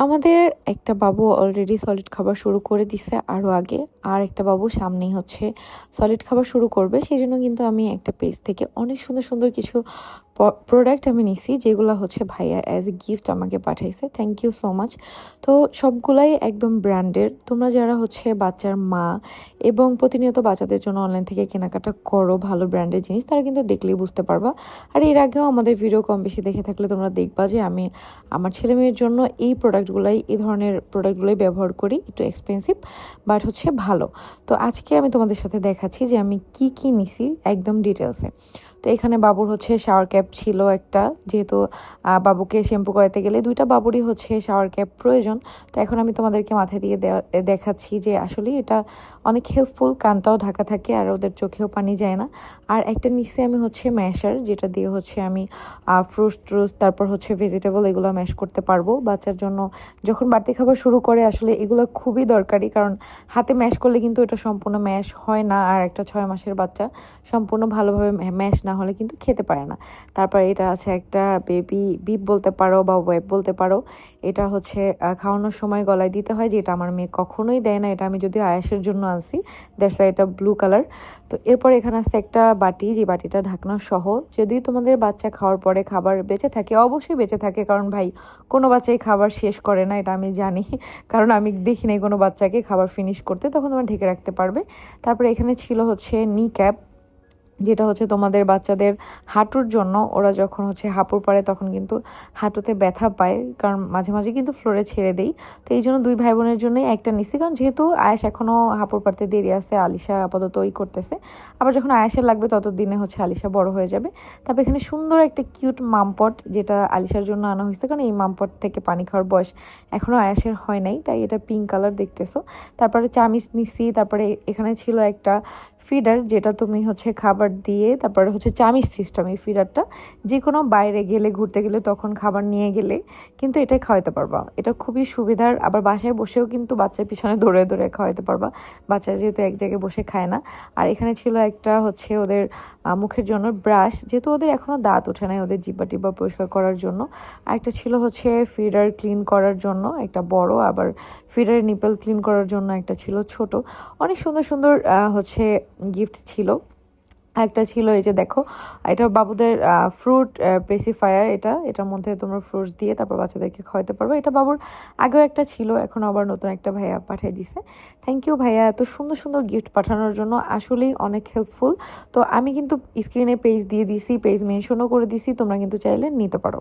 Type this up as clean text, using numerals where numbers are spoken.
আমাদের একটা বাবু already solid খাবার শুরু করে দিছে আরও আগে, আর একটা বাবু সামনেই হচ্ছে সলিড খাবার শুরু করবে। সেই জন্য কিন্তু আমি একটা পেজ থেকে অনেক সুন্দর সুন্দর কিছু প্রোডাক্ট আমি নিছি, যেগুলো হচ্ছে ভাইয়া অ্যাজ এ গিফট আমাকে পাঠাইছে। Thank you so much. তো সবগুলাই একদম ব্র্যান্ডেড। তোমরা যারা হচ্ছে বাচ্চার মা এবং প্রতিনিয়ত বাচ্চাদের জন্য অনলাইন থেকে কেনাকাটা করো ভালো ব্র্যান্ডের জিনিস, তারা কিন্তু দেখলেই বুঝতে পারবা। আর এর আগেও আমাদের ভিডিও কম বেশি দেখে থাকলে তোমরা দেখবা যে আমি আমার ছেলে মেয়ের জন্য এই ধরনের প্রোডাক্টগুলোই ব্যবহার করি। একটু এক্সপেন্সিভ বাট হচ্ছে ভালো। তো আজকে আমি তোমাদের সাথে দেখাচ্ছি যে আমি কি কি নিছি একদম ডিটেলসে। তো এখানে বাবুর হচ্ছে শাওয়ার ক্যাপ ছিল একটা, যেহেতু বাবুকে শ্যাম্পু করাতে গেলে দুইটা বাবুরই হচ্ছে শাওয়ার ক্যাপ প্রয়োজন। তো এখন আমি তোমাদেরকে মাথায় দিয়ে দেখাচ্ছি যে আসলে এটা অনেক হেল্পফুল, কানটাও ঢাকা থাকে আর ওদের চোখেও পানি যায় না। আর একটা নিচে আমি হচ্ছে ম্যাশার, যেটা দিয়ে হচ্ছে আমি ফ্রুটস ট্রুটস তারপর হচ্ছে ভেজিটেবল এগুলো ম্যাশ করতে পারবো বাচ্চার জন্য। যখন বাড়তি খাবার শুরু করে আসলে এগুলো খুবই দরকারি, কারণ হাতে ম্যাশ করলে কিন্তু এটা সম্পূর্ণ ম্যাশ হয় না। আর একটা 6 মাসের বাচ্চা সম্পূর্ণ ভালোভাবে ম্যাশ না হলে কিন্তু খেতে পারে না। তারপর এটা আছে একটা বেবি বিপ বলতে পারো বা ওয়েব বলতে পারো। এটা হচ্ছে খাওয়ানোর সময় গলায় দিতে হয়, যেটা আমার মেয়ে কখনোই দেয় না। এটা আমি যদি আয়াসের জন্য আনছি, দ্যাটস ওয়াই এটা ব্লু কালার। তো এরপর এখানে আছে একটা বাটি, যে বাটিটা ঢাকনা সহ। যদি তোমাদের বাচ্চা খাওয়ার পরে খাবার বেঁচে থাকে, অবশ্যই বেঁচে থাকে, কারণ ভাই কোনো বাচ্চাই খাবার শেষ করে না, এটা আমি জানি। কারণ আমি দেখি নাই কোনো বাচ্চাকে খাবার ফিনিশ করতে, তখন তোমরা ঢেকে রাখতে পারবে। তারপরে এখানে ছিল হচ্ছে নি ক্যাপ, যেটা হচ্ছে তোমাদের বাচ্চাদের হাঁটুর জন্য। ওরা যখন হচ্ছে হাঁপুর পারে তখন কিন্তু হাঁটুতে ব্যথা পায়, কারণ মাঝে মাঝে কিন্তু ফ্লোরে ছেড়ে দেই। তো এই জন্য দুই ভাই বোনের জন্যই একটা নিচ্ছি, কারণ যেহেতু আয়েশ এখনও হাঁপুর পাড়তে দেরি আছে, আলিশা আপাতত করতেছে। আবার যখন আয়েশের লাগবে ততদিনে হচ্ছে আলিশা বড় হয়ে যাবে। তারপর এখানে সুন্দর একটা কিউট মামপট, যেটা আলিশার জন্য আনা হয়েছে, কারণ এই মামপট থেকে পানি খাওয়ার বয়স এখনও আয়েশের হয় নাই, তাই এটা পিঙ্ক কালার দেখতেছো। তারপরে চামিচ নিচ্ছি। তারপরে এখানে ছিল একটা ফিডার, যেটা তুমি হচ্ছে খাবার দিয়ে তারপরে হচ্ছে চামিচ সিস্টেম। এই ফিডারটা যে কোনো বাইরে গেলে, ঘুরতে গেলে, তখন খাবার নিয়ে গেলে কিন্তু এটাই খাওয়াতে পারবা। এটা খুবই সুবিধার। আবার বাসায় বসেও কিন্তু বাচ্চার পিছনে দৌড়ে দৌড়ে খাওয়াতে পারবা, বাচ্চা যেহেতু এক জায়গায় বসে খায় না। আর এখানে ছিল একটা হচ্ছে ওদের মুখের জন্য ব্রাশ, যেহেতু ওদের এখনও দাঁত ওঠে নাই, ওদের জিব্বা টিব্বা পরিষ্কার করার জন্য। আর একটা ছিল হচ্ছে ফিডার ক্লিন করার জন্য একটা বড়, আবার ফিডারের নিপল ক্লিন করার জন্য একটা ছিল ছোট। অনেক সুন্দর সুন্দর হচ্ছে গিফট ছিল। একটা ছিল এই যে দেখো, এটা বাবুদের ফ্রুট পেসিফায়ার। এটার মধ্যে তোমরা ফ্রুটস দিয়ে তারপর বাচ্চাদেরকে খাওয়াতে পারবে। এটা বাবুর আগেও একটা ছিল, এখন আবার নতুন একটা ভাইয়া পাঠিয়ে দিছে। থ্যাংক ইউ ভাইয়া এত সুন্দর সুন্দর গিফট পাঠানোর জন্য, আসলেই অনেক হেল্পফুল। তো আমি কিন্তু স্ক্রিনে পেজ দিয়ে দিছি, পেজ মেনশনও করে দিছি, তোমরা কিন্তু চাইলে নিতে পারো।